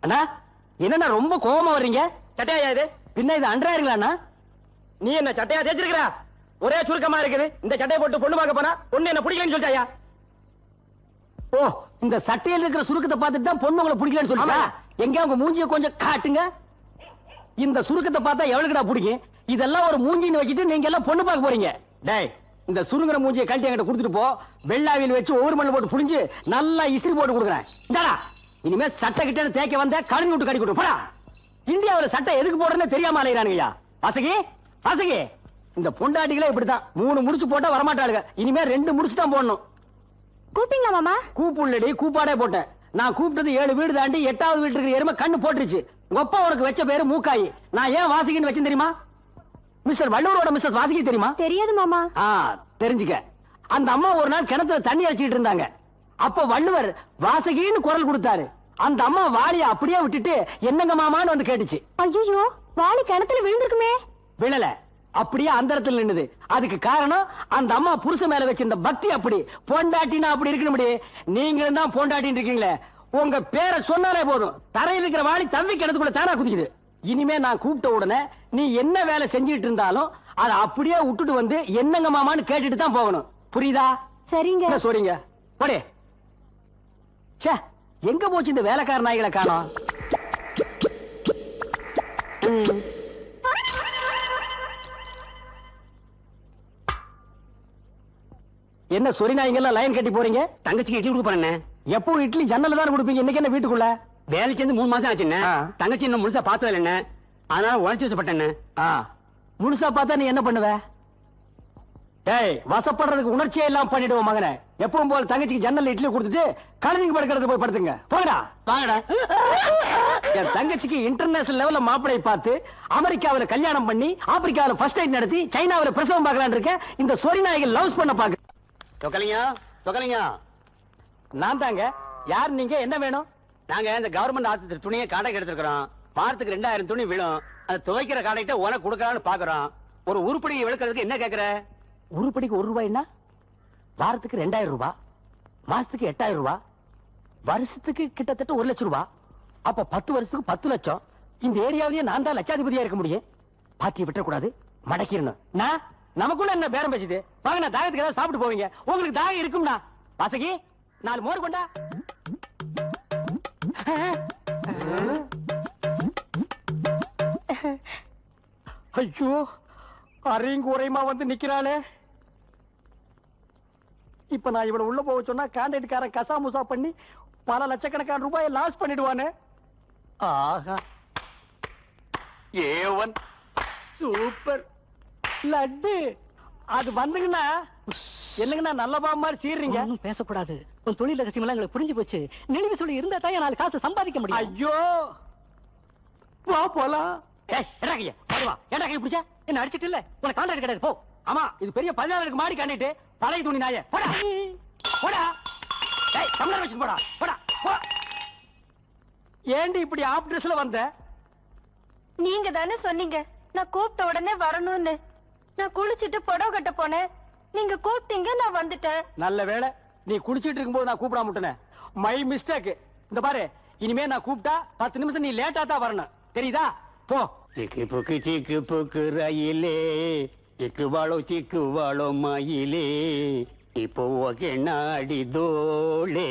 அண்ணா என்ன ரொம்ப கோபமா வர்றீங்க? சட்டையா இது? பின்ன இது அன்றாயிருங்களா? நீ என்ன சட்டையா தேய்ச்சிருக்கிறா? ஒரே சுருக்கமா இருக்குது. இந்த சட்டையை போட்டு பொண்ணு பார்க்க போனா பொண்ணு என்ன பிடிக்கலன்னு சொல்லிட்டாயா? ஓ, இந்த சட்டையில் இருக்கிற சுருக்கத்தை பார்த்துட்டு தான் பொண்ணு உங்களை பிடிக்கலன்னு சொல்லிச்சா? எங்க உங்க மூஞ்சியை கொஞ்சம் காட்டுங்க. இந்த சுருக்கத்தை பார்த்தா எவ்வளவுடா பிடிக்கும்? இதெல்லாம் ஒரு மூஞ்சின்னு வச்சுட்டு நீங்க எல்லாம் பொண்ணு பார்க்க போறீங்க. டேய், இந்த சுருங்குற மூஞ்சியை கழட்டி என்கிட்ட கொடுத்துட்டு போ. வெள்ளாவியில் வச்சு ஒவ்வொரு மண்ணு போட்டு புடிஞ்சு நல்லா இஸ்திரி போட்டு கொடுக்குறேன். இந்தாடா, இனிமே சட்டை கிட்ட தேய்க்க வந்த கழுவி விட்டு கட்டி கொடுப்பா. இந்தியாவில் சட்டை எதுக்கு போடுறேன்னு தெரியாம அலையிறானுங்கய்யா. வாசகி வாசகி, இந்த பொண்டாட்டிகளே இப்படித்தான் 3 முடிச்சு போட்டா வரமாட்டாளுங்க. இனிமே 2 முடிச்சு தான் போடணும். கூப்பிட்டீங்களா மாமா? கூப்புள்ளடி, கூப்பாடே போட்டேன். நான் கூப்பிட்டது 7 வீடு தாண்டி 8வது வீட்டுக்கு எருமை கண்ணு போட்டுருச்சு. உங்க அப்பா உனக்கு வச்ச பேரு மூக்காயி. நான் ஏன் வாசகின்னு வச்சேன் தெரியுமா? மிஸ்டர் வள்ளுவரோட மிஸ்ஸஸ் வாசகி தெரியுமா? தெரியாது மாமா. தெரிஞ்சுக்க. அந்த அம்மா ஒரு நாள் கிணத்துல தண்ணி அடிச்சிட்டு இருந்தாங்க. அப்ப வள்ளுவர் வாசகின்னு குரல் கொடுத்தாரு. அந்த அம்மா வாளிய அப்படியே விட்டுட்டு என்னங்க மாமான்னு வந்து கேட்டுச்சு. ஐயோ, வாளி கிணத்துல விழுந்திருக்குமே. விழல, அப்படியே அந்தரத்தில் நின்னுது. அதுக்கு காரணம் அந்த அம்மா புருஷன் மேல வச்சிருந்த பக்தி. அப்படி பொண்டாட்டினா அப்படி இருக்கணும். நீங்களும் தான் பொண்டாட்டின்னு இருக்கீங்களே. உங்க பேரை சொன்னாலே போதும், தரையில் இருக்கிற வாளி தம்பி கிணத்துக்குள்ள தானா குதிக்குது. இனிமே நான் கூப்பிட்ட உடனே நீ என்ன வேலை செஞ்சிட்டு இருந்தாலும் அதை அப்படியே விட்டுட்டு வந்து என்னங்க மாமான்னு கேட்டுட்டு தான் போகணும். புரியுதா? சரிங்க. சொல்றீங்க போடே. ச்சே, எங்க போச்சு இந்த வேலைக்கார நாய்களை காணோம்? என்ன சொரி நாய்ங்கெல்லாம் லைன் கட்டி போறீங்க? தங்கச்சிக்கு இட்லி கொடுக்க போறேன். எப்பவும் இட்லி ஜன்னல தான் கொடுப்பீங்க. இன்னைக்கு என்ன வீட்டுக்குள்ள? வேலை சேர்ந்து 3 மாசம் ஆச்சுன்னு. தங்கச்சி இன்னும் முழுசா பார்த்தது என்ன, அதனால உழைச்சு வசப்பட்டேன்னு. முழுசா பார்த்தா நீ என்ன பண்ணுவ? டேய், வசப்படுறதுக்கு உணர்ச்சியே எல்லாம் பண்ணிடுவோம் மகனே. எப்பவும் போல தங்கச்சிக்கு ஜன்னல் இட்லி கொடுத்துட்டு கழுதிக்கு படுக்கிறது போய் படுத்துங்க. போடா வாங்கடா. என் தங்கச்சிக்கு இன்டர்நேஷனல் லெவல்ல மாப்பிளை பார்த்து அமெரிக்காவில கல்யாணம் பண்ணி ஆப்பிரிக்காவில ஃபர்ஸ்ட் எய்ட் நடத்தி சைனாவில பிரசவம் பார்க்கலான்னு இருக்க. இந்த சொரி நாய்கள் லவ்ஸ் பண்ண பாக்கு. தொக்கலிங்க, நான் தாங்க. யார் நீங்க? என்ன வேணும்? நாங்க இந்த கவர்மெண்ட் ஆஸ்பத்திரி துணியை காடைக்கு எடுத்துக்கிறோம். வாரத்துக்கு 2000 துணி விழும். அதை துவைக்கிற காடைக்கிட்ட உனக்கு கொடுக்கலாம்னு பாக்குறோம். ஒரு உருப்படியை விழுக்கிறதுக்கு என்ன கேக்குற? உருப்படிக்கு 1 ரூபாய்னா வாரத்துக்கு 2000 ரூபாய், மாசத்துக்கு 8000 ரூபாய், வருஷத்துக்கு கிட்டத்தட்ட 1 லட்சம் ரூபாய். அப்ப 10 வருஷத்துக்கு 10 லட்சம். இந்த ஏரியாவிலேயே நான் தான் லட்சாதிபதியா இருக்க முடியும். பாட்டியை விட்டக்கூடாது, மடக்கிடணும். நான் நமக்குள்ள என்ன பேரம் பேசிட்டு வாங்க. நான் தாகத்துக்கு ஏதாவது சாப்பிட்டு போவீங்க. உங்களுக்கு தாகம் இருக்கும்னா வாசகி 4 மோர் கொண்டா. ஐயோ, அரையும் குறையுமா வந்து நிக்கிறாளே. இப்ப நான் இவனை உள்ள போக சொன்னா கான்ட்ராக்ட்காரன் கசாமுசா பண்ணி பல லட்சக்கணக்கான ரூபாயை லாஸ் பண்ணிடுவானே. ஆஹா, ஏவன் சூப்பர் லட்டு. அது வந்துங்கண்ணா. என்னங்கண்ணா நல்ல பாம்பு மாதிரி சீர்றீங்க? பேசக்கூடாது. உன் தொழில் ரகசியம் எல்லாம் எங்களுக்கு புரிஞ்சு போச்சு. நெளிவு சொல்லி இருந்தா தான் 4 காசு சம்பாதிக்க முடியும். ஐயோ, வா போலாம். என்ன அடிச்சிட்டு இல்ல, உனக்கு கான்ட்ராக்ட் கிடையாது. போ. ஆமா, இது பெரிய 14 மாடி காண்டிட்டு பழைய துணி நாய. போடா போடா. டேய், டம்ளர் வச்சு போடா. போடா போ. ஏண்டி இப்படி ஆப் ட்ரெஸ்ல வந்த? நீங்க தானே சொன்னீங்க நான் கூப்பிட்ட உடனே வரணும்னு. நான் குளிச்சிட்டு புடவை கட்ட போனேன். நீங்க கூப்பிட்டீங்க, நான் வந்துட்டேன். நல்ல வேளை நீ குளிச்சிட்டு இருக்கும்போது நான் கூப்பிடாம விட்டேன். My mistake. இந்த பாரு, இனிமே நான் கூப்பிட்டா 10 நிமிஷம் நீ லேட்டா தான் வரணும். தெரியுதா? போ. சிக்கு புக்கு ரயிலே, சிக்கு வாழோ மயிலே, இப்போ ஓகே நாடி தோளே.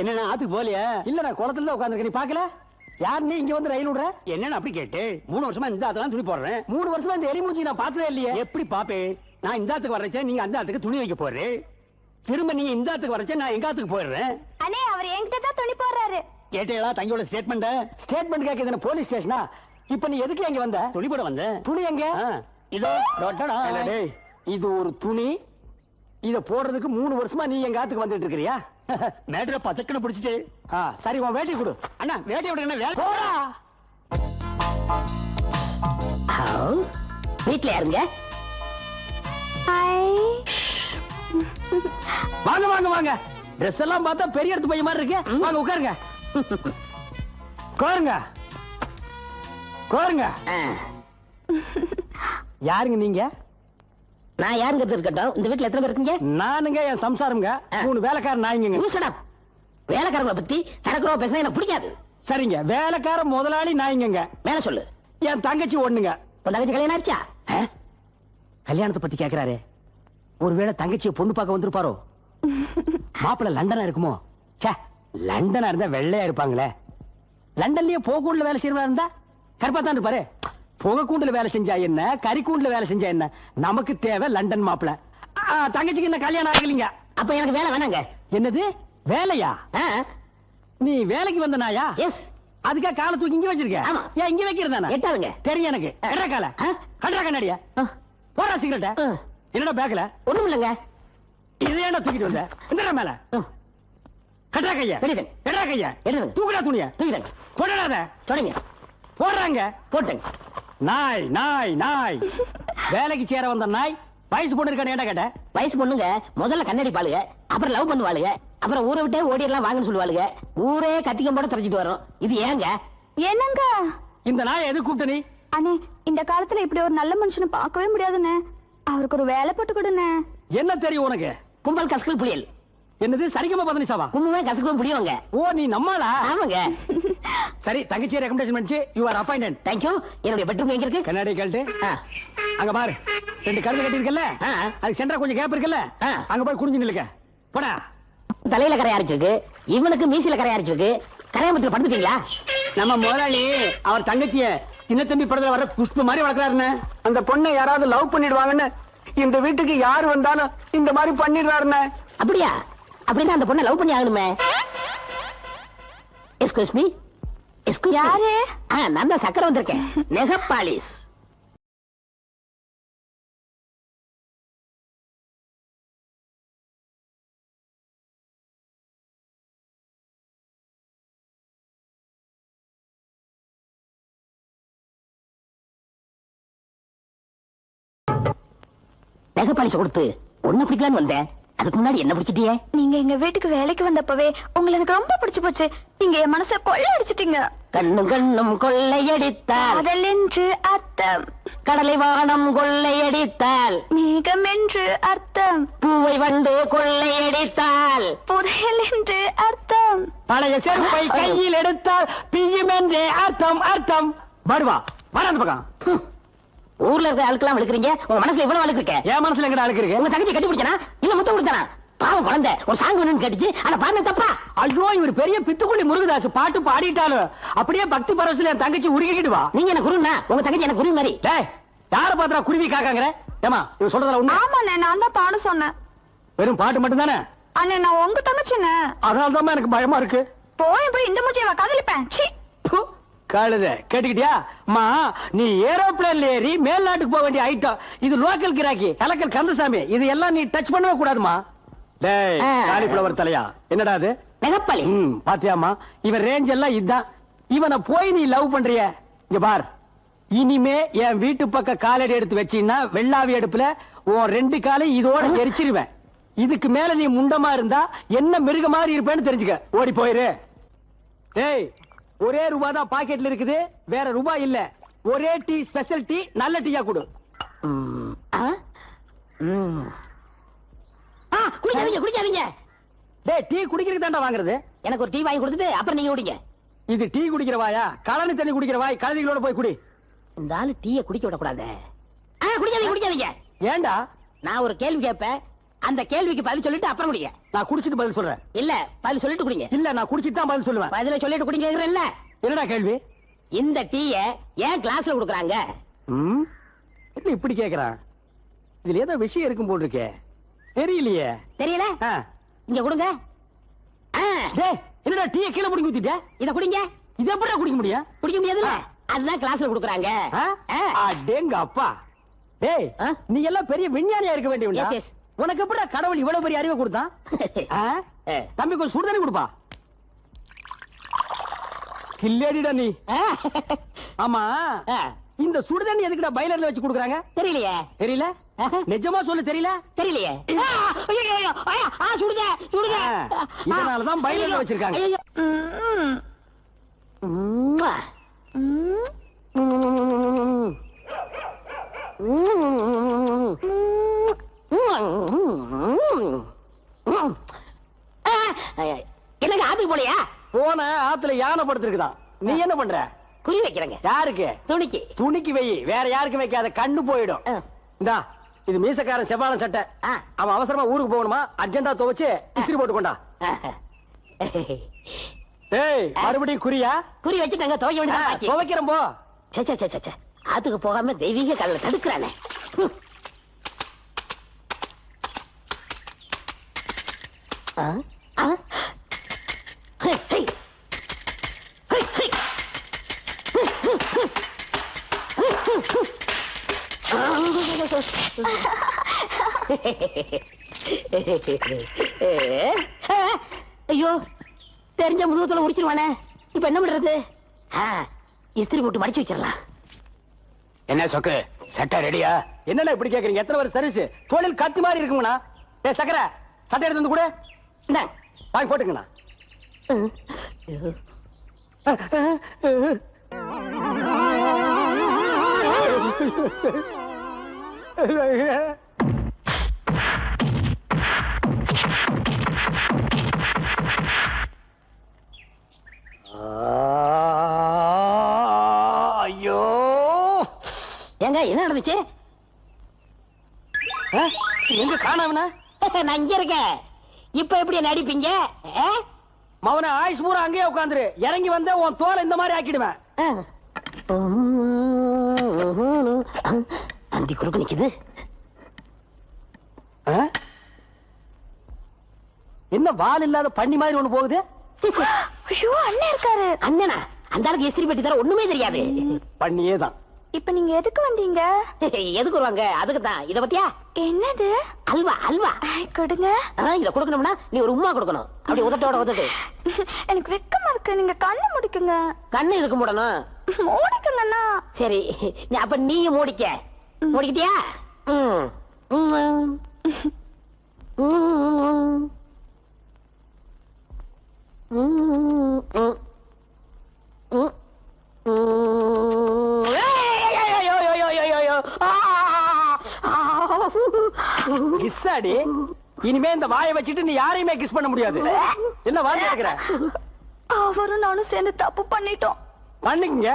என்ன ஆத்துக்கு போலியா? இல்ல, நான் குளத்துல தான் உட்கார்ந்திருக்கேன். நீ பாக்கல? யார் நீ இங்க வந்து ரயில் விடுற? என்னன்னு அப்படி கேட்டு 3 வருஷமா இந்த அதெல்லாம் துணி போடுறேன். 3 வருஷமா இந்த எரிமூச்சி நான் பார்த்ததே இல்லையே. எப்படி பாப்பே? நான் இந்த ஆத்துக்கு வர்றேன், நீங்க அந்த ஆத்துக்கு துணி வைக்க போறேன். திரும்ப நீங்க இந்த ஆத்துக்கு வர்றேன், நான் எங்க ஆத்துக்கு போயிடுறேன். அண்ணே, அவர் என்கிட்ட தான் துணி போடுறாரு. கேட்டீங்களா தங்கியோட ஸ்டேட்மெண்ட்? ஸ்டேட்மெண்ட் கேட்க போலீஸ் ஸ்டேஷனா? இப்ப நீ எதுக்கு எங்க வந்த? துணி போட வந்தேன். துணி எங்க? இதோ. டேய், இது ஒரு துணி. இத போடுறதுக்கு 3 வருஷமா நீ எங்க ஆத்துக்கு வந்துட்டு இருக்கிறியா? மேட்ர பச்சக்கனை பிடிச்சிட்டு. சரி, உன் வேட்டி கொடு. அண்ணா, வேட்டையை விட என்ன வேலை? போடா. வீட்டுல யாருங்க? வாங்க வாங்க வாங்க. ட்ரெஸ் எல்லாம் பார்த்தா பெரிய இடத்து பையன் மாதிரி இருக்கு. வாங்க உட்காருங்க. கோருங்க கோருங்க. யாருங்க நீங்க? நான் யாருங்கிறது இருக்கட்டும், இந்த வீட்டுல எத்தனை பேர் இருக்கீங்க? நானுங்க என் சம்சாரம்ங்க 3 வேலைக்காரன் நாய்ங்க. ஊசடா, வேலைக்காரங்களை பத்தி தரக்குறவ பேசினா எனக்கு பிடிக்காது. சரிங்க, வேலைக்கார முதலாளி நாய்ங்க. மேல சொல்லு. என் தங்கச்சி ஒண்ணுங்க. உன் தங்கச்சி கல்யாணம் ஆச்சா? கல்யாணத்தை பத்தி கேக்குறாரு. ஒருவேளை தங்கச்சியை பொண்ணு பார்க்க வந்திருப்பாரோ? மாப்பிள்ள லண்டனா இருக்குமோ? ச்சே, லண்டனா இருந்தா வெள்ளையா இருப்பாங்களே. லண்டன்லயே போகக்கூண்டுல வேலை செய்யறவா இருந்தா கருப்பா தான் இருப்பாரு. புகைக்கூண்டுல வேலை செஞ்சா என்ன, கறிக்கூண்டுல வேலை செஞ்சா என்ன, நமக்கு தேவை லண்டன் மாப்பிள்ள. தங்கச்சிக்கு என்ன கல்யாணம் ஆகலைங்க. அப்ப எனக்கு வேலை வேணாங்க. என்னது வேலையா? நீ வேலைக்கு வந்த நாயா? எஸ். அதுக்கா காலை தூக்கி இங்க வச்சிருக்க? ஆமா. ஏன் இங்க வைக்கிறதானே? எட்டாதுங்க. தெரியும் எனக்கு. கடற கால கடற கண்ணாடியா போறா சிகரெட்ட. என்னடா பேக்கல? ஒண்ணும் இல்லைங்க. இது ஏன்டா தூக்கிட்டு வந்த? என்னடா மேல கட்டா கைய கடா கைய தூக்குடா துணிய தூக்கிடுங்க. போடாத தொடங்க. போடுறாங்க. போட்டுங்க. நாய் நாய் நாய் வேலைக்கு சேர வந்த நாய் வயசு பொண்ணு இருக்கானே ஏன்டா கேட்ட? வயசு பொண்ணுங்க முதல்ல கண்ணாடி பாளுங்க, அப்புறம் லவ் பண்ணுவாளுங்க, அப்புறம் ஊரை விட்டே ஓடிடலாம் வாங்கன்னு சொல்லுவாளுங்க. ஊரே கத்திக்கம் போட துறைச்சிட்டு வரும். இது ஏங்க? என்னங்க இந்த நாயை எது கூப்பிட்ட நீ? அண்ணே, இந்த காலத்துல இப்படி ஒரு நல்ல மனுஷனை பார்க்கவே முடியாதுண்ணே. அவருக்கு ஒரு வேலை போட்டு கொடுண்ணே. என்ன தெரியும் உனக்கு? கும்பல் கசக்கல் புரியல். என்னது சரிகமா பதினிசாவா? கும்பமே கசக்கவும் புரியுங்க. ஓ, நீ நம்மளா? ஆமாங்க. சரி, தங்கச்சியை ரெக்கமெண்டேஷன் பண்ணிச்சு. You are appointed. தேங்க்யூ. என்னுடைய பெட்ரூம் எங்க இருக்கு? கண்ணாடி கேட்டு அங்க பாரு. 2 கருது கட்டி இருக்கல, அதுக்கு சென்டரா கொஞ்சம் கேப் இருக்குல்ல, அங்க போய் குனிஞ்சு நில்லுங்க. போடா. தலையில கரை அரைச்சிருக்கு, இவனுக்கு மீசில கரை அரைச்சிருக்கு. கரையாமத்துல படுத்துட்டீங்களா? நம்ம முதலாளி அவர் தங்கச்சிய சின்ன தம்பி படத்துல வர புஷ்ப மாதிரி வளர்க்கறாருன்னு. அந்த பொண்ணை யாராவது லவ் பண்ணிடுவாங்கன்னு இந்த வீட்டுக்கு யாரு வந்தாலும் இந்த மாதிரி பண்ணிடுறாருன்னு. அப்படியா? அப்படின்னா அந்த பொண்ணை லவ் பண்ணி ஆகணுமே. Excuse me. எஸ்கூஸ் யாரு? நான் தான் சக்கரம் வந்திருக்கேன். நெகப்பாலிஸ். நெகப்பாலிஸ் கொடுத்து ஒண்ணு பிடிக்கலான்னு வந்தேன். அதுக்கு முன்னாடி என்ன பிடிச்சிட்டியே? நீங்க எங்க வீட்டுக்கு வேலைக்கு வந்தப்பவே உங்களை எனக்கு ரொம்ப பிடிச்சு போச்சு. நீங்க என் மனசை கொள்ளை அடிச்சிட்டீங்க. கண்ணும் கண்ணும் கொள்ளையடித்தால் கடல் என்று அர்த்தம், கடலை வானம் கொள்ளையடித்தால் மேகம் என்று அர்த்தம், பூவை வண்டு கொள்ளையடித்தால் புதையல் என்று அர்த்தம், பழைய செருப்பை கையில் எடுத்தால் பிய்யும் என்றே அர்த்தம். அர்த்தம் வருவா வர அந்த பக்கம். ஊர்ல இருக்க ஆளுக்கெல்லாம் வளர்க்குறீங்க, உங்க மனசுல இவ்வளவு வளர்க்கு இருக்கு. என் மனசுல எங்கடா அழுக்கு இருக்கு? உங்க தங்கச்சி கட்டி பிடிச்சானா இல்ல முத்தம் கொடுத்தானா? பாவம் குழந்தை ஒரு சாங் வேணும்னு கேட்டுச்சு. ஆனா பாருங்க தப்பா. ஐயோ, இவர் பெரிய பித்துக்குள்ளி முருகதாஸ் பாட்டு பாடிட்டாலும் அப்படியே பக்தி பரவசில என் தங்கச்சி உருகிடுவா. நீங்க என்ன குருன்னா, உங்க தங்கச்சி என்ன குருவி மாதிரி. டேய், யார பாத்திரா குருவி காக்காங்கற? ஏமா இவன் சொல்றதுல உண்மை? ஆமாண்ணே, நான் தான் பாட சொன்னேன். வெறும் பாட்டு மட்டும் தானே? அண்ணே, நான் உங்க தங்கச்சிண்ணே. அதனால தான் எனக்கு பயமா இருக்கு. போய் இந்த மூச்சியை காதலிப்பேன். கழுத கேட்டுக்கிட்டியா? அம்மா, நீ ஏரோப்ளேன்ல ஏறி மேல்நாட்டுக்கு போக வேண்டிய ஐட்டம். இது லோக்கல் கிராக்கி கலக்கல் கந்தசாமி. இது எல்லாம் நீ டச் பண்ணவே கூடாதுமா. டேய் காலிஃப்ளவர் தலையா, என்னடா அது? நெகப்பாலி. பாத்தியாமா, இவன் ரேஞ்ச் எல்லாம் இதுதான். இவனை போய் நீ லவ் பண்றிய? இங்க பார், இனிமே என் வீட்டு பக்கம் காலடி எடுத்து வச்சீன்னா வெள்ளாவி அடுப்புல உன் 2 காலையும் இதோட எரிச்சிருவேன். இதுக்கு மேல நீ முண்டமா இருந்தா என்ன மிருக மாதிரி இருப்பேன்னு தெரிஞ்சுக்க. ஓடி போயிரு. டேய், ஒரே ரூபா தான் பாக்கெட்ல இருக்குது, வேற ரூபாய் இல்ல. ஒரே டீ, ஸ்பெஷல் டீ, நல்ல டீயா கொடு. குடிக்காதீங்க குடிக்காதீங்க. டேய், டீ குடிக்கிறதுக்கு தாண்டா வாங்குறது. எனக்கு ஒரு டீ வாங்கி கொடுத்துட்டு அப்புறம் நீங்க குடிங்க. இது டீ குடிக்கிற வாயா? கழனி தண்ணி குடிக்கிற வாய். கழுதிகளோட போய் குடி. இந்த ஆளு டீயை குடிக்க விடக்கூடாது. குடிக்காதீங்க குடிக்காதீங்க. ஏண்டா? நான் ஒரு கேள்வி கேட்பேன், அந்த கேள்விக்கு பதில் சொல்லிட்டு அப்புறம் குடிங்க. நான் குடிச்சிட்டு பதில் சொல்றேன். இல்ல, பதில் சொல்லிட்டு குடிங்க. இல்ல, நான் குடிச்சிட்டு தான் பதில் சொல்லுவேன். பதில சொல்லிட்டு குடிங்கறல்ல. என்னடா கேள்வி? இந்த டீய ஏன் கிளாஸ்ல குடுக்குறாங்க? என்ன இப்படி கேக்குறான்? இதுல ஏதோ விஷயம் இருக்கும் போல் இருக்கே. தெரியலையே. தெரியல? இங்க கொடுங்க. டேய், என்னடா டீயை கீழே புடிங்கி ஊத்திட்ட? இத குடிங்க. இத எப்படிடா குடிக்க முடியும்? குடிக்க முடியாதுல்ல, அதுதான் கிளாஸ்ல குடுக்குறாங்க. அடேங்க அப்பா. டேய், நீ எல்லாம் பெரிய விஞ்ஞானியா இருக்க வேண்டியவன்டா. Yes, yes. உனக்கு எப்படிடா கடவுள் இவ்வளவு பெரிய அறிவை கொடுத்தான்? தம்பி கொஞ்சம் சுடுதண்ணி கொடுப்பா. இல்லடிடா நீ. ஆமா, இந்த சுடுதண்ணி எதுக்குடா பைலர்ல வச்சு கொடுக்குறாங்க? தெரியலையே. தெரியல? நிஜமா சொல்லு, தெரியல? தெரியலையே. சுடுங்க சுடுங்க. இதனாலதான் பைலர்ல வச்சிருக்காங்க. போன ஆத்துல யானை படுத்திருக்குதான். நீ என்ன பண்ற? குறி வைக்கிறேங்க. யாருக்கு? துணிக்கு. துணிக்கு வை, வேற யாருக்கும் வைக்காத, கண்ணு போயிடும். இந்தா இது மீசக்காரன் செவ்வாழம் சட்டை. அவன் அவசரமா ஊருக்கு போகணுமா, அர்ஜென்டா துவைச்சு இஸ்திரி போட்டு கொண்டா. ஏய் மறுபடியும் குறியா? குறி வச்சுட்டாங்க, துவைக்க வேண்டியது. துவைக்கிறோம் போ. சே அதுக்கு போகாம தெய்வீக கடல தடுக்கிறானே. ஐயோ, தெரிஞ்ச முதுகத்துல உரிச்சிருவானே. இப்ப என்ன பண்றது? இஸ்திரி போட்டு மடிச்சு வச்சிடலாம். என்ன சொக்கு, சட்டை ரெடியா? என்னடா இப்படி கேக்குறீங்க? எத்தனை வருஷம் சர்வீஸ்? தொழில் கத்தி மாதிரி இருக்குங்கண்ணா. ஏ சக்கரை, சட்டை எடுத்து வந்து கூட வாங்கி போட்டுங்கண்ணா. ஐயோ, ஏங்க என்ன நடந்துச்சு? எங்க காணாமனா? நான் இங்க இருக்கேன். இப்ப எப்படி நடிப்பீங்க? மவனை ஆயுஷ் பூரா அங்கேயே உட்காந்துரு. இறங்கி வந்த உன் தோலை இந்த மாதிரி ஆக்கிடுவேன். அந்தி குறுக்கு நிக்குது. என்ன வால் இல்லாத பண்ணி மாதிரி ஒண்ணு போகுது? ஐயோ, அண்ணன் இருக்காரு. அண்ணனா? அந்த ஆளுக்கு இஸ்திரி பெட்டி தர ஒண்ணுமே தெரியாது. பண்ணியே தான். இப்ப நீங்க எதுக்கு வந்தீங்க? எதுக்கு வருவாங்க? அதுக்கு தான். இத பத்தியா? என்னது? அல்வா. அல்வா கொடுங்க. இத கொடுக்கணும்னா நீ ஒரு உம்மா கொடுக்கணும். அப்படி உதட்டோட உதட்டு. எனக்கு வெக்கமா இருக்கு. நீங்க கண்ணு முடிக்குங்க. கண்ணு இருக்கு மூடணும். மூடிக்குங்கண்ணா. சரி, அப்ப நீயும் மூடிக்க. மூடிக்கிட்டியா? கிஸ்ஸாடி, இனிமே இந்த வாயை வச்சுட்டு நீ யாரையுமே கிஸ் பண்ண முடியாது. என்ன வாய் கேக்குற? அவரும் நானும் சேர்ந்து தப்பு பண்ணிட்டோம். பண்ணிக்கங்க.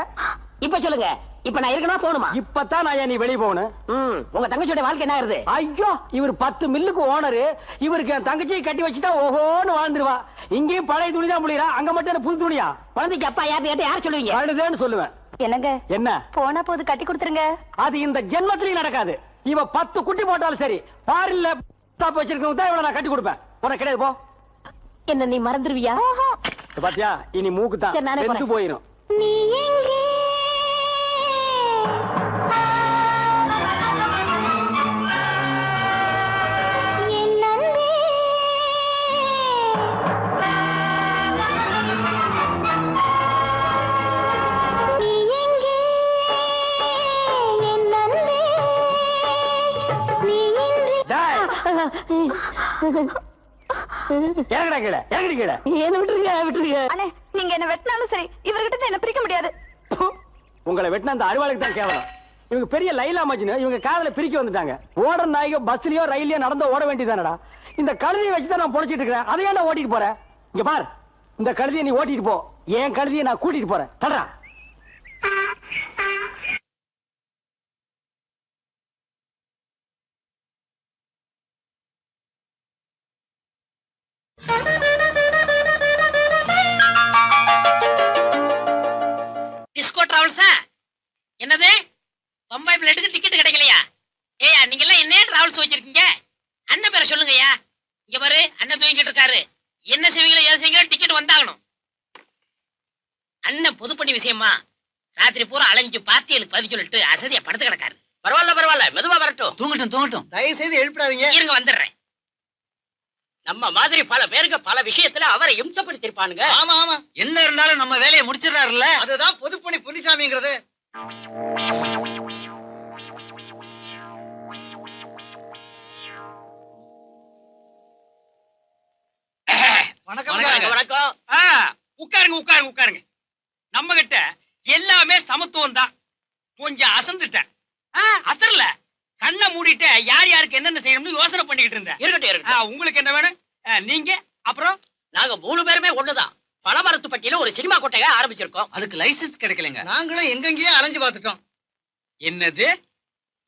இப்ப சொல்லுங்க, இப்ப நான் இருக்கணும் போகணுமா? இப்பதான் நான் நீ வெளியே போகணும். உங்க தங்கச்சியோட வாழ்க்கை என்ன ஆகுது? ஐயோ, இவர் 10 மில்லுக்கு ஓனரு. இவருக்கு என் தங்கச்சியை கட்டி வச்சுட்டா ஓஹோன்னு வாழ்ந்துருவா. இங்கேயும் பழைய துணிதான் முடியறா, அங்க மட்டும் புது துணியா? குழந்தைக்கு அப்பா யார் சொல்லுவீங்க? அழுதேன்னு சொல்லுவேன். என்னங்க? என்ன? போனா போது கட்டி கொடுத்துருங்க. அது இந்த ஜென்மத்திலையும் நடக்காது. இவ 10 குட்டி போட்டாலும் சரி, பாரில்ல வச்சிருக்கவங்க தான் இவளை நான் கட்டி கொடுப்பேன். உனக்கு கிடையாது, போ. என்ன நீ மறந்துருவியா? பாத்தியா, இனி மூக்கு தான் செத்து போயிரும். நீ எங்கே? நீங்க என்ன வெட்டினாலும் சரி, இவர்கிட்ட என்ன பிரிக்க முடியாது. உங்களை வெட்டின அந்த அருவாளுக்கு தான் கேவலம். இவங்க பெரிய லைலா மஜ்னு, இவங்க காதல பிரிக்க வந்துட்டாங்க. ஓடுற நாய்க பஸ்லயோ ரயிலையோ நடந்து ஓட வேண்டியதானடா. இந்த கழுதியை வச்சுதான் நான் பொழைச்சிட்டு இருக்கிறேன். அதை ஏன் ஓட்டிட்டு போறேன்? இங்க பார், இந்த கழுதியை நீ ஓட்டிட்டு போ, என் கழுதியை நான் கூட்டிட்டு போறேன். தடா. டிஸ்கோ டிராவல்ஸா? என்னது, பம்பாய் பிளேட்டுக்கு டிக்கெட் கிடைக்கலையா? ஏயா, நீங்க எல்லாம் என்ன டிராவல்ஸ் வச்சிருக்கீங்க? அண்ணன் பேரை சொல்லுங்கய்யா. இங்க பாரு, அண்ணன் தூங்கிட்டு இருக்காரு. என்ன செய்வீங்களோ ஏது செய்வீங்களோ டிக்கெட் வந்தாகணும். அண்ணன் பொதுப்பணி விஷயமா ராத்திரி பூரா அலைஞ்சு பார்ட்டிகளுக்கு பதில் சொல்லிட்டு அசதியா படுத்து கிடக்காரு. பரவாயில்ல, மெதுவா வரட்டும். தூங்கட்டும். தயவு செய்து எழுப்பிடாதீங்க. இருங்க, வந்துடுறேன். நம்ம மாதிரி பல பேருக்கு பல விஷயத்துல அவரை இம்சப்படுத்திருப்பானுங்க. ஆமா, என்ன இருந்தாலும் நம்ம வேலையை முடிச்சிடறாருல்ல. அதுதான் பொதுப்பணி புனிசாமிங்கிறது. வணக்கம். உட்காருங்க. நம்ம கிட்ட எல்லாமே சமத்துவம் தான். கொஞ்சம் அசந்துட்டேன். அசரல, கண்ணை மூடிட்டு யார் யாருக்கு என்னென்ன செய்யணும்னு யோசனை பண்ணிக்கிட்டு இருந்தேன். இருக்கட்டும். உங்களுக்கு என்ன வேணும்? நீங்க அப்புறம் நாங்க 3 பேருமே ஒண்ணுதான். பலமரத்துப்பட்டியில ஒரு சினிமா கொட்டையை ஆரம்பிச்சிருக்கோம். அதுக்கு லைசென்ஸ் கிடைக்கலங்க. நாங்களும் எங்கெங்கேயே அலைஞ்சு பார்த்துட்டோம். என்னது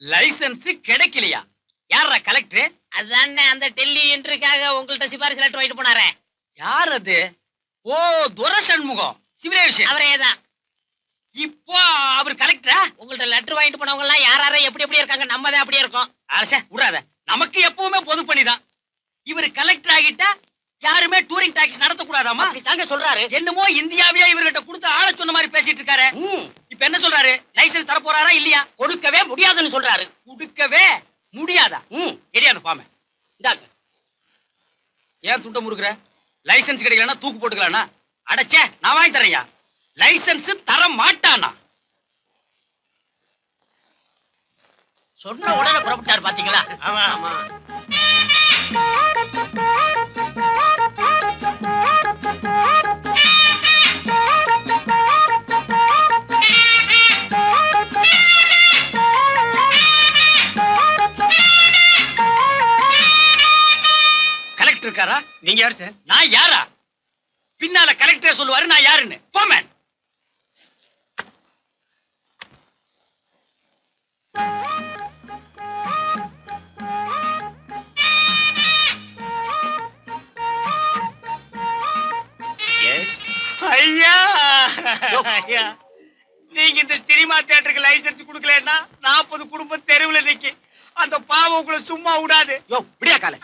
லைசென்ஸ் கிடைக்கலையா? யாரா கலெக்டர்? அதானே அந்த டெல்லி என்ட்ரிக்காக உங்கள்ட்ட சிபாரிசு லெட்டர் வாங்கிட்டு போனாரே. யார் அது? ஓ, துரசண்முகம், சிவிலேஷன். அவரே தான். இப்போ அவர் கலெக்டரா? உங்கள்ட்ட லெட்டர் வாங்கிட்டு போனவங்க எல்லாம் யாரார எப்படி எப்படி இருக்காங்க, நம்ம தான் அப்படியே இருக்கோம். அரசே விடாத, நமக்கு எப்பவுமே பொது பணிதான். இவர் கலெக்டர் ஆகிட்டா யாருமே டூரிங் டாக்ஸி நடத்த கூடாதாமா? அப்படிதாங்க சொல்றாரு. என்னமோ இந்தியாவே இவர்கிட்ட கொடுத்து ஆள சொன்ன மாதிரி பேசிட்டு இருக்காரு. இப்ப என்ன சொல்றாரு? லைசென்ஸ் தர போறாரா இல்லையா? கொடுக்கவே முடியாதுன்னு சொல்றாரு. கொடுக்கவே முடியாதா? எரியாத பாமே. இந்தாங்க. ஏன் துண்ட முறுக்குற? லைசென்ஸ் கிடைக்கலன்னா தூக்கு போட்டுக்கலானா? அடச்சே, நான் வாங்கி தரையா. லைசென்ஸ் தர மாட்டானா? சொன்ன உடனே புறப்பட்டாரு பாத்தீங்களா? ஆமா. கலெக்டர் இருக்காரா? நீங்க யாரு சார்? நான் யாரா? பின்னால கலெக்டர் சொல்லுவாரு நான் யாருன்னு. போமேன். ஐயா, ஐயா, நீங்க இந்த சினிமா தியேட்டருக்கு லைசென்ஸ் கொடுக்கலன்னா 40 குடும்பம் தெருவுல நிக்கி. அந்த பாவம் உங்களை சும்மா விடாது. யோ, விடியா கால.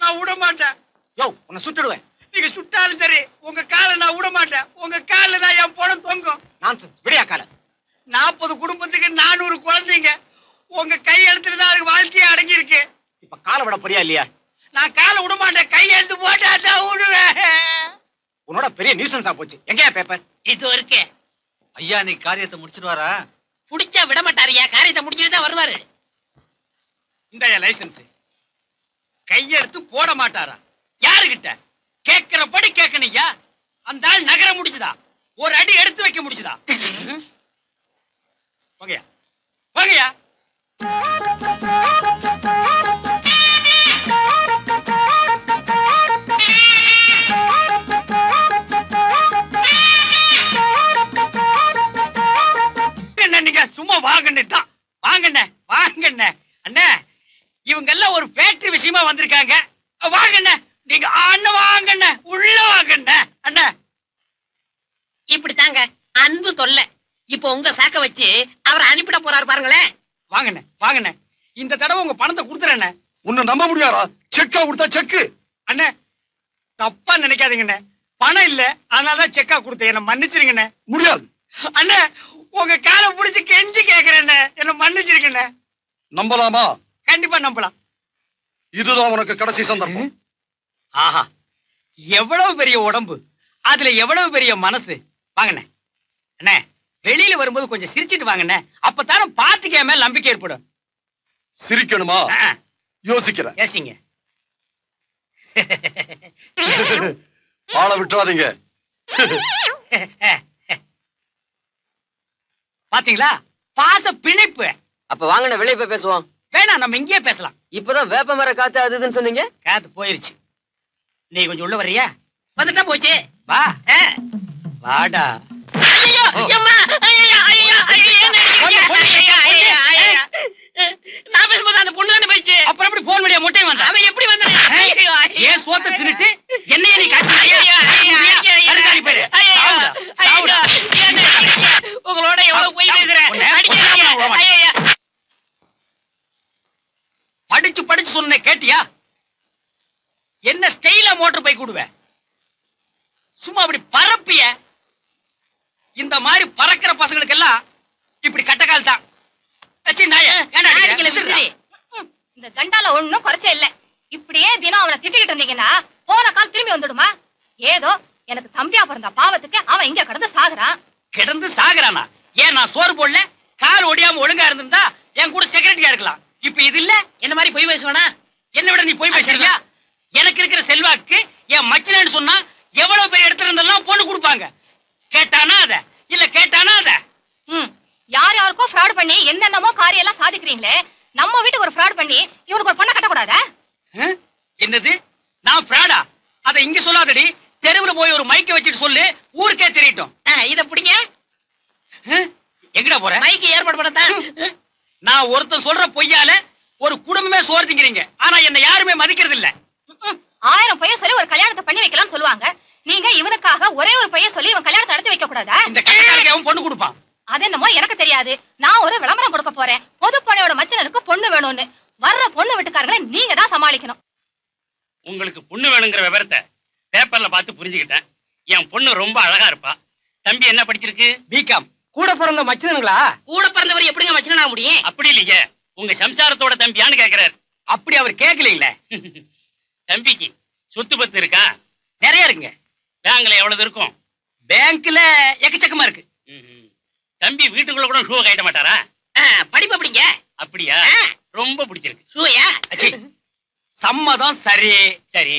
நான் விட மாட்டேன். யோ, உன்னை சுட்டுடுவேன். நீங்க சுட்டாலும் சரி, உங்க காலை நான் விட மாட்டேன். உங்க கால தான் என் பணம் தொங்கும். நான்சென்ஸ், விடியா கால. 40 குடும்பத்துக்கு 400 குழந்தைங்க. உங்க கையெழுத்துல தான் அதுக்கு வாழ்க்கையே அடங்கி இருக்கு. இப்ப காலை விட போறியா இல்லையா? நான் காலை விட மாட்டேன். கையெழுத்து போட்டா தான் விடுவேன். உன்னோட பெரிய நியூசன்ஸா போச்சு. எங்கயா பேப்பர்? இது இருக்கு. ஐயா, நீ காரியத்தை முடிச்சிடுவாரா? புடிச்சா விட மாட்டாருயா. காரியத்தை முடிச்சுட்டு தான் வருவாரு. இந்த லைசென்ஸ். கையெழுத்து போட மாட்டாரா? யாருகிட்ட? கேட்கிறபடி கேட்கணையா. அந்த ஆள் நகர முடிச்சுதா? ஒரு அடி எடுத்து வைக்க முடிச்சுதா? வாங்கயா, வாங்கயா. நீங்க சும்மா வாங்கண்ணே தான். வாங்கண்ணே, வாங்கண்ணே. அண்ணே, இவங்க எல்லாம் ஒரு ஃபேக்டரி விஷயமா வந்திருக்காங்க. வாங்கண்ணே, நீங்க அண்ணன் வாங்கண்ணே, உள்ள வாங்கண்ணே. அண்ணே, இப்படி தாங்க அன்பு தொல்லை. இப்போ உங்க சாக்க வச்சு அவரை அனுப்பிட போறாரு பாருங்களேன். வாங்கண்ணே, வாங்கண்ணே. இந்த தடவை உங்க பணத்தை கொடுத்துறேண்ணே. உன்னை நம்ப முடியாதா? செக்கா கொடுத்தா செக்கு. அண்ணே, தப்பா நினைக்காதீங்கண்ணே. பணம் இல்ல, அதனாலதான் செக்கா கொடுத்தேன். என்ன மன்னிச்சிருங்கண்ணே. முடியாது. அண்ணே, உங்க காலை புடிச்சு கெஞ்சி கேக்குறேண்ணே. என்ன மன்னிச்சிருக்கண்ணே. நம்பலாமா? கண்டிப்பா நம்பலாம். இதுதான் உனக்கு கடைசி சந்தர்ப்பம். ஆஹா, எவ்வளவு பெரிய உடம்பு, அதுல எவ்வளவு பெரிய மனசு. வாங்கண்ணே. அண்ணே, வெளியில வரும்போது கொஞ்சம் சிரிச்சிட்டு வாங்கண்ணே. அப்பதானே பாத்துக்கே மேல நம்பிக்கை ஏற்படும். சிரிக்கணுமா? யோசிக்கிறேன். ஏசிங்க. ஆளை விட்டுறாதீங்க. பாத்தீங்களா, பாச பிணைப்பு. அப்ப வாங்கண்ணே, வெளியே போய் பேசுவோம். வேணாம், நம்ம இங்கேயே பேசலாம். இப்பதான் வேப்ப மர காத்து அது இதுன்னு சொன்னீங்க. காத்து போயிருச்சு. நீ கொஞ்சம் உள்ள வர்றியா? வந்துட்டா போச்சு. வா. வாடா. ஐயோ, அம்மா, ஐயோ, ஐயோ, ஐயோ, நான் பேசும்போது அந்த பொண்ணு தானே போயிடுச்சு. அப்புறம் எப்படி போன் வழியா மொட்டையை வந்தா? அவன் எப்படி வந்தான்? ஏன் சோத்தை தின்னுட்டு என்னைய நீ காட்டி? உங்களோட எவ்வளவு போய் பேசுறேன். படிச்சு படிச்சு சொன்ன கேட்டியா? என்ன ஸ்டைலா மோட்டர் பைக் விடுவேன்? சும்மா அப்படி பறப்பிய. இந்த மாதிரி பறக்கிற பசங்களுக்கு எல்லாம் இப்படி கட்டக்கால் தான். இந்த தண்டால ஒண்ணும் குறைச்சே இல்ல. இப்படியே தினம் அவனை திட்டிக்கிட்டு இருந்தீங்கன்னா போன கால் திரும்பி வந்துடுமா? ஏதோ எனக்கு தம்பியா பிறந்த பாவத்துக்கு அவன் இங்க கிடந்து சாகுறான். கிடந்து சாகுறானா? ஏன் நான் சோறு போடல, கால் ஒடியாம ஒழுங்கா இருந்திருந்தா என் கூட செக்ரட்டரியா இருக்கலாம். இப்ப இது இல்ல. என்ன மாதிரி போய் பேசுவானா? என்ன விட நீ போய் பேசுறியா? எனக்கு இருக்கிற செல்வாக்கு என் மச்சினன்னு சொன்னா எவ்வளவு பெரிய இடத்துல இருந்தெல்லாம் பொண்ணு கொடுப்பாங்க. கேட்டானா அத, இல்ல கேட்டானா அத. யார் யாருக்கோ ஃப்ராட் பண்ணி என்னென்னமோ காரியம் எல்லாம் சாதிக்கிறீங்களே, நம்ம வீட்டுக்கு ஒரு ஃப்ராட் பண்ணி இவனுக்கு ஒரு பொண்ணை கட்டக்கூடாதா? என்னது? நான் ஃப்ராடா? அத இங்க சொல்லாதடி, தெருவுல போய் ஒரு மைக்க வச்சுட்டு சொல்லு, ஊருக்கே தெரியட்டும். இத பிடிங்க. எங்கடா போற? மைக்கு ஏற்பாடு பண்ணத்தான். நான் ஒருத்தன் சொல்ற பொய்யால ஒரு குடும்பமே சோறு திங்கிறீங்க. ஆனா என்ன யாருமே மதிக்கிறது இல்ல. 1000 பையன் சொல்லி ஒரு கல்யாணத்தை பண்ணி வைக்கலாம்னு சொல்லுவாங்க. நீங்க இவனுக்காக ஒரே ஒரு பையன் சொல்லி இவன் கல்யாணத்தை நடத்தி வைக்க கூடாதா? இந்த கட்டக்காலுக்கு அவன் பொண்ணு கொடுப்பான். அது என்னமோ எனக்கு தெரியாது. நான் ஒரு விளம்பரம் கொடுக்க போறேன். பொது பொண்ணையோட மச்சனருக்கு பொண்ணு வேணும்னு. வர்ற பொண்ணு வீட்டுக்காரங்களை நீங்க தான் சமாளிக்கணும். உங்களுக்கு பொண்ணு வேணுங்கிற விவரத்தை பேப்பர்ல பார்த்து புரிஞ்சுக்கிட்டேன். என் பொண்ணு ரொம்ப அழகா இருப்பா. தம்பி என்ன படிச்சிருக்கு? பிகாம். கூட பிறந்த மச்சினங்களா? கூட பிறந்தவர் எப்படிங்க மச்சனா முடியும்? அப்படி இல்லைங்க, உங்க சம்சாரத்தோட தம்பியான்னு கேக்குறாரு. அப்படி அவர் கேட்கல. தம்பிக்கு சொத்து பத்து இருக்கா? நிறைய இருக்குங்க. பேங்க்ல எவ்வளவு இருக்கும்? பேங்க்ல எக்கச்சக்கமா இருக்கு. தம்பி வீட்டுக்குள்ள கூட ஷூ கட்ட மாட்டாரா? படிப்பு அப்படிங்க. அப்படியா? ரொம்ப பிடிச்சிருக்கு. ஷூயா? சம்மதம் சரி. சரி,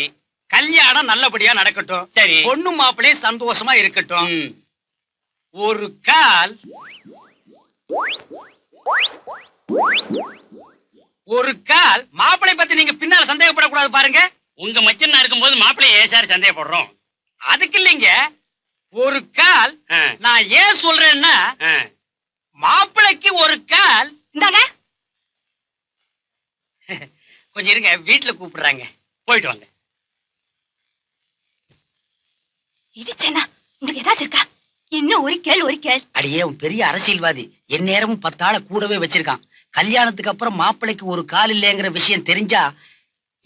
கல்யாணம் நல்லபடியா நடக்கட்டும். சரி, பொண்ணு மாப்பிள்ளையும் சந்தோஷமா இருக்கட்டும். ஒரு கால் மாப்பிள்ளை பத்தி நீங்க பின்னால சந்தேகப்படக்கூடாது பாருங்க. உங்க மச்சனா இருக்கும்போது மாப்பிள்ளைய ஏன் சார் சந்தேகப்படுறோம்? அதுக்கு இல்லைங்க, ஒரு கால் நான் ஏன் சொல்றேன்னா, மாப்பிள்ளைக்கு ஒரு கால். இந்தாங்க கொஞ்சம் இருங்க, வீட்டுல கூப்பிடுறாங்க. போயிட்டு வாங்க. இடிச்சேனா உங்களுக்கு ஏதாச்சும் இருக்கா? இன்னும் ஒரு கேள். அடியே, உன் பெரிய அரசியல்வாதி என் நேரமும் 10 ஆளை கூடவே வச்சிருக்கான். கல்யாணத்துக்கு அப்புறம் மாப்பிள்ளைக்கு ஒரு கால் இல்லைங்கிற விஷயம் தெரிஞ்சா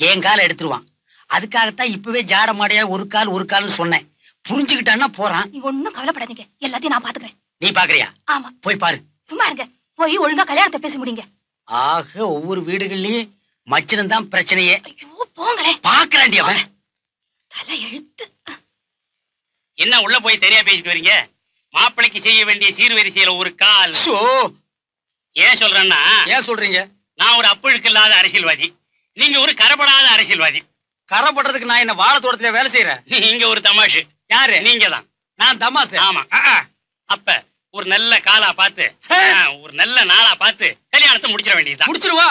என் காலை எடுத்துருவான். அதுக்காகத்தான் இப்பவே ஜாட மாடையா ஒரு கால்னு சொன்னேன். புரிஞ்சுக்கிட்டான்னா போறான். நீங்க ஒண்ணும் கவலைப்படாதீங்க, எல்லாத்தையும் நான் பாத்துக்கிறேன். நீ பாக்குறியா? ஆமா. போய் பாரு. சும்மா இருங்க, போய் ஒழுங்கா கல்யாணத்தை பேசி முடிங்க. ஆக ஒவ்வொரு வீடுகள்லயும் மச்சினம் தான் பிரச்சனையே. ஐயோ போங்களே. பாக்குறாண்டி அவன் தலை எழுத்து. என்ன உள்ள போய் தெரியா பேசிட்டு வரீங்க? மாப்பிள்ளைக்கு செய்ய வேண்டிய சீர்வரிசையில ஒரு கால். ஏன் சொல்றேன்னா, ஏன் சொல்றீங்க? நான் ஒரு அப்புழுக்கு இல்லாத அரசியல்வாதி, நீங்க ஒரு கரப்படாத அரசியல்வாதி. கரப்படுறதுக்கு நான் என்ன வாழை தோட்டத்துல வேலை செய்யறேன்? நீங்க ஒரு தமாஷு. யாரு? நீங்க தான். நான் தமாசு. ஆமா. அப்ப ஒரு நல்ல காலா பார்த்து, ஒரு நல்ல நாளா பார்த்து கல்யாணத்தை முடிச்சிட வேண்டியதுதான். முடிச்சிருவா.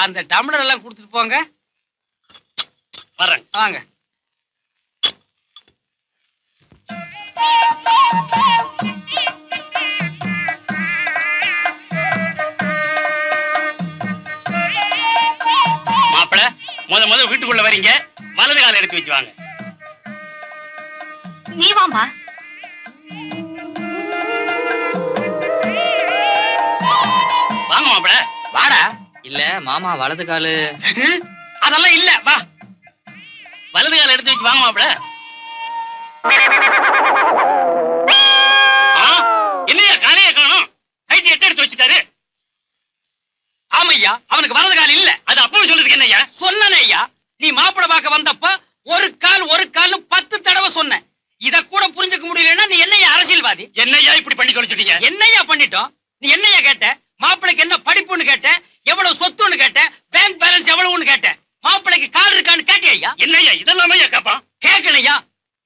அந்த டம்ளர் எல்லாம் கொடுத்துட்டு போங்க. வர்றேன். வாங்க. மாப்பிள, முத வீட்டுக்குள்ள வரீங்க, வலது கால எடுத்து வச்சு வாங்க. நீ வாமா. வாங்க மாப்பிள. வாடா. இல்ல மாமா, வலது காலு. அதெல்லாம் இல்ல, வா. வலது கால எடுத்து வச்சு வாங்க மாப்பிள. என்னையா காலைய காணோம்? கைட்டு எட்டு எடுத்து வச்சுட்டாரு. ஆமையா, அவனுக்கு வலது கால் இல்ல. அது அப்பவும் சொல்றதுக்கு என்னய்யா? சொன்னனே ஐயா, நீ மாப்பிளை பார்க்க வந்தப்ப ஒரு கால்னு 10 தடவை சொன்ன. இத கூட புரிஞ்சுக்க முடியலன்னா நீ என்னையா அரசியல்வாதி? என்னையா இப்படி பண்ணி தொலைச்சிட்டீங்க? என்னையா பண்ணிட்டோம்? நீ என்னையா கேட்ட? மாப்பிளைக்கு என்ன படிப்புன்னு கேட்ட, எவ்வளவு சொத்துன்னு கேட்ட, பேங்க் பேலன்ஸ் எவ்வளவுன்னு கேட்ட. மாப்பிளைக்கு கால் இருக்கான்னு கேட்டியா? என்னையா இதெல்லாமே கேட்பான்? கேட்கணையா?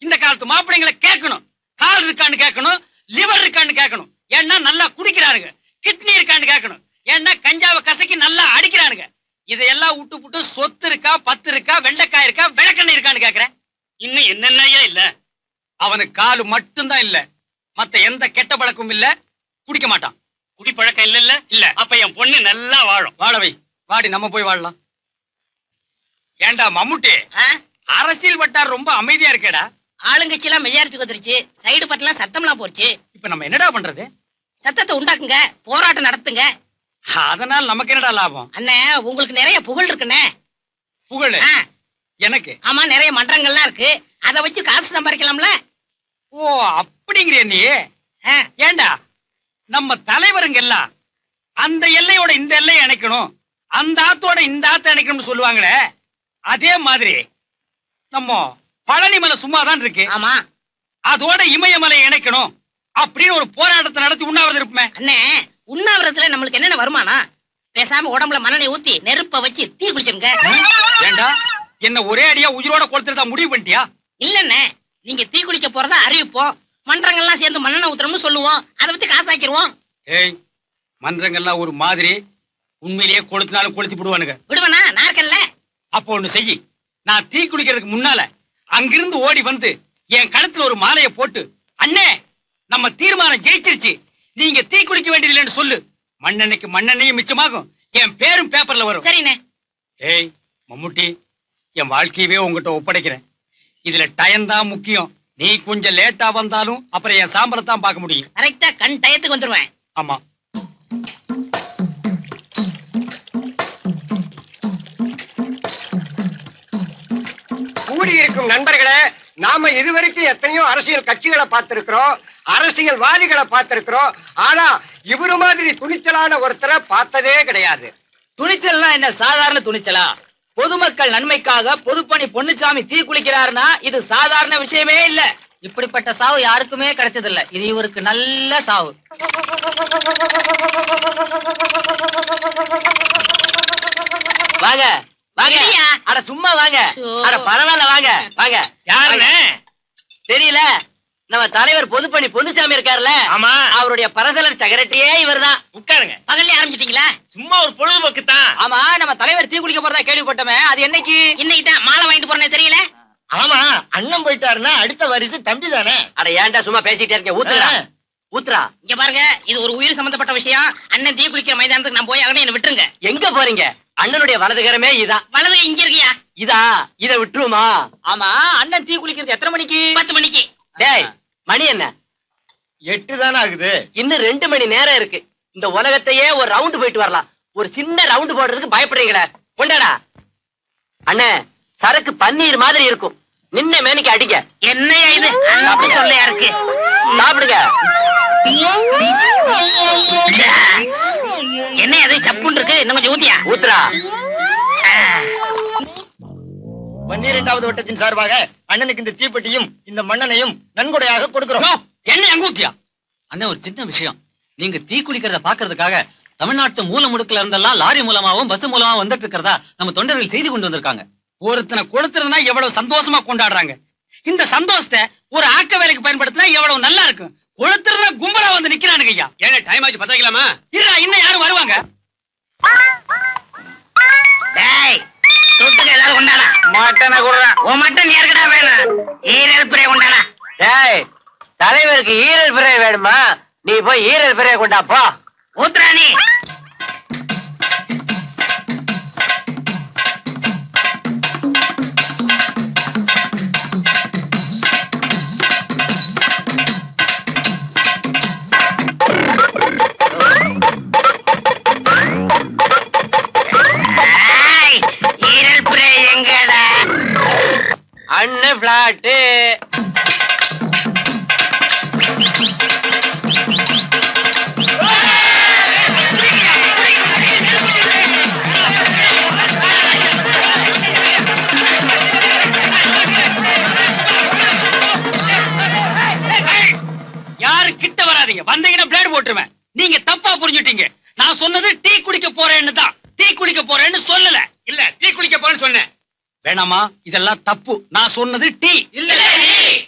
இந்த காலத்து மாப்பிள்ளைங்களை கேட்கணும். கால் இருக்கான்னு கேட்கணும், லிவர் இருக்கான்னு கேட்கணும். ஏன்னா நல்லா குடிக்கிறானுங்க. கிட்னி இருக்கான்னு கேட்கணும். ஏன்னா கஞ்சாவை கசக்கி நல்லா அடிக்கிறானுங்க. இதையெல்லாம் விட்டு புட்டு சொத்து இருக்கா, 10 இருக்கா, வெண்டைக்காய் இருக்கா, விளக்கெண்ணெய் இருக்கான்னு கேக்குறேன். இன்னும் என்னென்னையா இல்ல? அவனுக்கு காலு மட்டும்தான் இல்ல, மத்த எந்த கெட்ட பழக்கமும் இல்ல. குடிக்க மாட்டான். குடிப்பழக்கம் இல்ல. இல்ல. அப்ப என் பொண்ணு நல்லா வாழும். வாழவை. வாடி, நம்ம போய் வாழலாம். ஏண்டா மம்முட்டி, அரசியல் வட்டார் ரொம்ப அமைதியா இருக்கேடா. ஆளுங்கட்சி எல்லாம் மெஜாரிட்டி வந்துருச்சு. சைடு பட்டெல்லாம் சத்தம்லாம் போச்சு. இப்ப நம்ம என்னடா பண்றது? சத்தத்தை உண்டாக்குங்க, போராட்டம் நடத்துங்க. அதனால நமக்கு என்னடா லாபம்? அண்ணே, உங்களுக்கு நிறைய புகழ் இருக்குண்ணே. புகழ் எனக்கு? ஆமா, நிறைய மன்றங்கள்லாம் இருக்கு. அதை வச்சு காசு சம்பாதிக்கலாம்ல. ஓ, அப்படிங்கிற நீ? ஏண்டா, நம்ம தலைவருங்க எல்லாம் அந்த எல்லையோட இந்த எல்லையை இணைக்கணும், அந்த ஆத்தோட இந்த ஆத்த இணைக்கணும்னு சொல்லுவாங்களே, அதே மாதிரி நம்ம பழனி மலை சும்மாதான் இருக்கு. ஆமா, அதோட இமயமலை இணைக்கணும் அப்படின்னு ஒரு போராட்டத்தை நடத்தி உண்ணாவிரதம் இருப்போமே. அண்ணே, உண்ணாவிரதத்துல நம்மளுக்கு என்னென்ன வருமானம்? பேசாம உடம்புல மண்ணெண்ணெய் ஊத்தி நெருப்ப வச்சு தீ குளிச்சிருங்க. ஏண்டா, என்ன ஒரே அடியா உயிரோட கொளுத்துறதா முடிவு பண்ணிட்டியா? இல்லண்ணே, நீங்க தீ குளிக்க போறதா அறிவிப்போம். மன்றங்கள்லாம் சேர்ந்து மண்ணெண்ணெய் ஊத்துறோம்னு சொல்லுவோம். அதை வச்சு காசாக்கிடுவோம். ஏய், மன்றங்கள்லாம் ஒரு மாதிரி, உண்மையிலேயே கொளுத்தினாலும் கொளுத்தி விடுவானுங்க. விடுவனா? நான் இருக்கேன்ல. அப்போ ஒண்ணு செய்யி, நான் தீ குளிக்கிறதுக்கு முன்னால அங்கிருந்து ஓடி வந்து என் கழுத்துல ஒரு மாலையை போட்டு அண்ணே நம்ம தீர்மானம் ஜெயிச்சிருச்சு, நீங்க தீ குளிக்க வேண்டியதில்லைன்னு சொல்லு. மண்ணெண்ணைக்கு மண்ணெண்ணையும் மிச்சமாகும், என் பேரும் பேப்பர்ல வரும். சரிண்ணே. ஏய் மம்முட்டி, என் வாழ்க்கையவே உங்ககிட்ட ஒப்படைக்கிறேன். இதுல டைம் தான் முக்கியம். நீ கொஞ்சம் லேட்டா வந்தாலும் அப்புறம் என் சாம்பலை தான் பார்க்க முடியும். கரெக்டா கண் டயத்துக்கு வந்துருவேன். ஆமா. கூடியிருக்கும் நண்பர்களே, நாம இதுவரைக்கும் எத்தனையோ அரசியல் கட்சிகளை பார்த்திருக்கிறோம், அரசியல்வாதிகளை பார்த்திருக்கிறோம். ஆனா இவரு மாதிரி துணிச்சலான ஒருத்தரை பார்த்ததே கிடையாது. துணிச்சல்னா என்ன சாதாரண துணிச்சலா? பொதுமக்கள் நன்மைக்காக பொதுப்பணி பொன்னுச்சாமி தீ குளிக்கிறாருன்னா இது சாதாரண விஷயமே இல்ல. இப்படிப்பட்ட சாவு யாருக்குமே கிடைச்சதில்ல. இது இவருக்கு நல்ல சாவு. வாங்க வாங்க. அட சும்மா வாங்க. அட பரவாயில்ல வாங்க வாங்க. யாருன்னு தெரியல. நம்ம தலைவர் பொதுப்பணி பொன்னுசாமி இருக்காருல்ல, ஆமா, அவருடைய பரசலர் செக்ரட்டரியே இவர்தான். உட்காருங்க. பகல்ல ஆரம்பிச்சிட்டீங்களா? சும்மா ஒரு பொழுதுபோக்கு தான். ஆமா, நம்ம தலைவர் தீ குளிக்க போறதா கேள்விப்பட்டோமே, அது என்னைக்கு? இன்னைக்கு தான் மாலை வாங்கிட்டு போறேன்னு தெரியல. ஆமா, அண்ணன் போயிட்டாருன்னா அடுத்த வாரிசு தம்பி தானே. அட ஏன்டா சும்மா பேசிட்டே இருக்க? ஊத்துறா ஊத்துறா. இங்க பாருங்க, இது ஒரு உயிர் சம்பந்தப்பட்ட விஷயம். அண்ணன் தீ குளிக்கிற மைதானத்துக்கு நான் போய் அகனே என்ன விட்டுருங்க. எங்க போறீங்க? அண்ணனுடைய வலதுகரமே இதான். வலது இங்க இருக்கியா? இதா? இத விட்டுருமா? ஆமா, அண்ணன் தீ குளிக்கிறது எத்தனை மணிக்கு? 10 மணிக்கு. டேய், மணி என்ன? 8 தானே ஆகுது. இன்னும் 2 மணி நேரம் இருக்கு. இந்த உலகத்தையே ஒரு ரவுண்ட் போயிட்டு வரலாம். ஒரு சின்ன ரவுண்ட் போடுறதுக்கு பயப்படுறீங்களே? கொண்டாடா. அண்ணே, சரக்கு பன்னீர் மாதிரி இருக்கும். நின்ன மேனிக்கு அடிங்க. என்னையா இது? அப்படி சொல்லையா இருக்கு. சாப்பிடுங்க. என்ன அது சப்புன்னு இருக்கு? இன்னும் கொஞ்சம் ஊத்தியா? ஊத்துறா. 12வது வட்டத்தின் சார்பாக அண்ணனுக்கு இந்த தீப்பெட்டியும் இந்த மண்ணனையும் நன்கொடையாக கொடுக்கிறோம். என்ன அங்கூத்தியா? அண்ணன் ஒரு சின்ன விஷயம். நீங்க தீ குளிக்கிறத பாக்குறதுக்காக தமிழ்நாட்டு மூல முடுக்குல இருந்தெல்லாம் லாரி மூலமாவும் பஸ் மூலமாவும் வந்துட்டு இருக்கிறதா நம்ம தொண்டர்கள் செய்தி கொண்டு வந்திருக்காங்க. ஒருத்தனை கொளுத்துறதுனா எவ்வளவு சந்தோஷமா கொண்டாடுறாங்க. இந்த சந்தோஷத்தை ஒரு ஆக்க வேலைக்கு பயன்படுத்தினா எவ்வளவு நல்லா இருக்கும். கொளுத்துறதுனா கும்பலா வந்து நிக்கிறானுங்க ஐயா. ஏன்னா டைம் ஆச்சு, பத்த வைக்கலாமா? இல்ல, இன்னும் யாரும் வருவாங்க? டேய், தொட்டுக்க ஏதாவது கொண்டாடா. மட்டனை குடுறா. உன் மட்டன் யாருக்கடா வேணும்? ஈரல் பிரே கொண்டாடா. டேய், தலைவருக்கு ஈரல் பிறை வேணுமா? நீ போய் ஈரல் பிறைய கொண்டா போ. ஊத்துறா நீ. ஈரல் பிரே எங்கடா? அண்ணன் பிளாட்டு. யாரு கிட்ட வராதீங்க. வந்தீங்கன்னா பிளேட் போட்டுருவேன். நீங்க தப்பா புரிஞ்சுட்டீங்க. நான் சொன்னது டீ குடிக்க போறேன்னு தான். டீ குடிக்க போறேன்னு சொல்லல. இல்ல, டீ குளிக்க போறேன்னு சொன்னேன். வேணாமா, இதெல்லாம் தப்பு. நான் சொன்னது டீ. இல்ல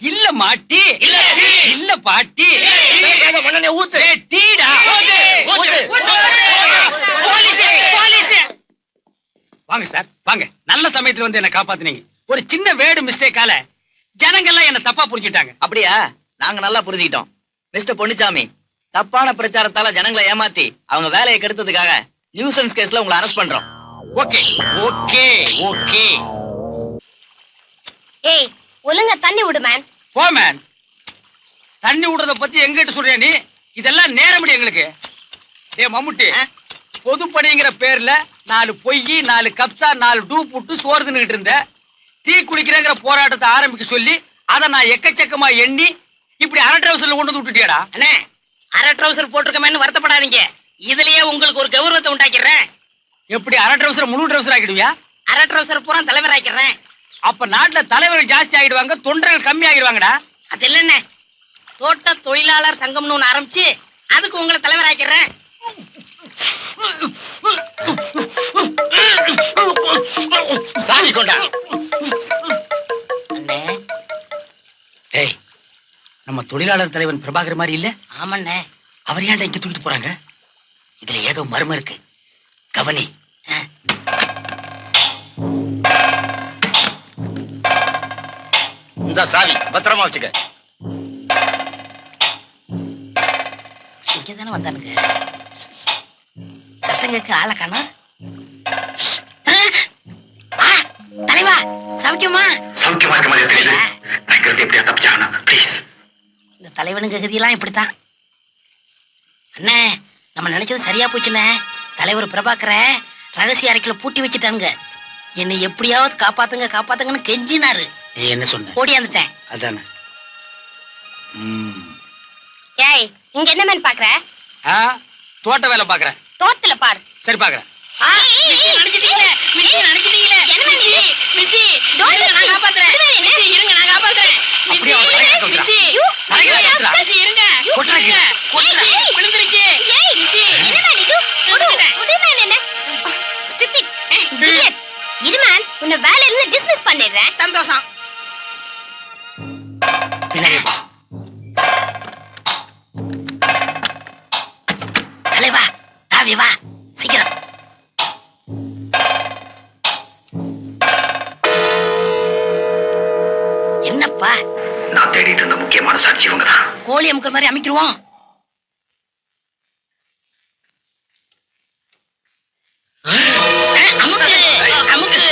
இல்லம்மா, டீ இல்ல பாட்டி. மண்ணனை ஊத்து. டீடா. வாங்க சார், வாங்க. நல்ல சமயத்துல வந்து என்ன காப்பாத்துனீங்க. ஒரு சின்ன வேடு மிஸ்டேக்கால ஜனங்கள்லாம் என்ன தப்பா புரிஞ்சுட்டாங்க. அப்படியா? நாங்க நல்லா புரிஞ்சுக்கிட்டோம். மிஸ்டர் பொன்னுச்சாமி, தப்பான பிரச்சாரத்தால ஜனங்களை ஏமாத்தி அவங்க வேலையை கெடுத்ததுக்காக நியூசன்ஸ் கேஸ்ல உங்களை அரெஸ்ட் பண்றோம். Okay okay okay. ஏய், ஒழுங்கா தண்ணி விடு மேன். போ மேன். தண்ணி விடுறத பத்தி எங்கிட்ட சொல்றியா நீ? இதெல்லாம் நேரமடி எங்களுக்கு. ஏ மம்முட்டி, பொதுப்பணிங்கிற பேர்ல 4 பொய், 4 கப்சா, 4 டூப் விட்டு சோறு தின்னுகிட்டு இருந்த. டீ குடிக்கிறேங்கிற போராட்டத்தை ஆரம்பிக்க சொல்லி அதை நான் எக்கச்சக்கமா எண்ணி இப்படி அரை ட்ரவுசர்ல கொண்டு வந்து விட்டுட்டியாடா. அண்ணே, அரை ட்ரவுசர் போட்டிருக்கமேன்னு வருத்தப்படாதீங்க. இதுலயே உங்களுக்கு ஒரு கௌரவத்தை உண்டாக்கிறேன். எப்படி அரை ட்ரவுசர் முழு ட்ரவுசர் ஆக்கிடுவியா? அரை ட்ரவுசர் பூரா தலைவர் ஆக்கிறேன். அப்ப நாட்டுல தலைவர்கள் ஜாஸ்தி ஆகிடுவாங்க, தொண்டர்கள் கம்மி ஆகிடுவாங்கடா. அது இல்லண்ணே, தோட்ட தொழிலாளர் சங்கம்னு ஒண்ணு ஆரம்பிச்சு அதுக்கு உங்களை தலைவர் ஆக்கிறேன். சாமி கொண்டா. அண்ணே, டேய், நம்ம தொழிலாளர் தலைவன் பிரபாகர் மாதிரி இல்ல? ஆமண்ணே. அவர் ஏன்டா இங்க தூக்கிட்டு போறாங்க? இதுல ஏதோ மர்மம் இருக்கு. கவனி. இந்த இந்த சாவி பத்திரமா வச்சுக்க. இங்கதானே வந்தானுங்க. சத்தம் கேட்க ஆளை காணோம். தலைவா சௌக்கியமா? சௌக்கியமா இருக்க மாதிரி தெரியுது. நான் எப்படியா தப்பிச்சாகணும் ப்ளீஸ். இந்த தலைவனுங்க கதியெல்லாம் இப்படித்தான். அண்ணே நம்ம நினைச்சது சரியா போச்சுண்ணே. தலைவர் பிரபாகர ரகசிய அறைக்குள்ள பூட்டி வச்சுட்டானுங்க. என்னை எப்படியாவது காப்பாத்துங்க காப்பாத்துங்கன்னு கெஞ்சினாரு. நீ என்ன சொன்ன? ஓடியாந்துட்டேன். அதானே. ஏய் இங்க என்ன மேன் பாக்குற? தோட்ட வேலை பாக்குறேன். தோட்டத்துல பாரு. சரி பாக்குறேன். நினைச்சிட்டீங்களே என்ன மிஸ்ஸி மிஸ்ஸி நான் காப்பாத்துறேன். மிஸ்ஸி இருங்க நான் காப்பாத்துறேன். மிஸ்ஸி மிஸ்ஸி மிஸ்ஸி இருங்க விழுந்துருச்சு. மிஸ்ஸி என்ன மேன் இது? உடு மேன் என்ன? Stupid idiot. இரு மேன் உன்னை வேலையில இருந்து டிஸ்மிஸ் பண்ணிடுறேன். சந்தோஷம். தலைவா தாவி வா சீக்கிரம். என்னப்பா? நான் தேடிட்டு இருந்த முக்கியமான சாட்சி இவங்க தான். கோழி அமுக்கிற மாதிரி அமைக்கிருவோம். அமுக்கு அமுக்கு.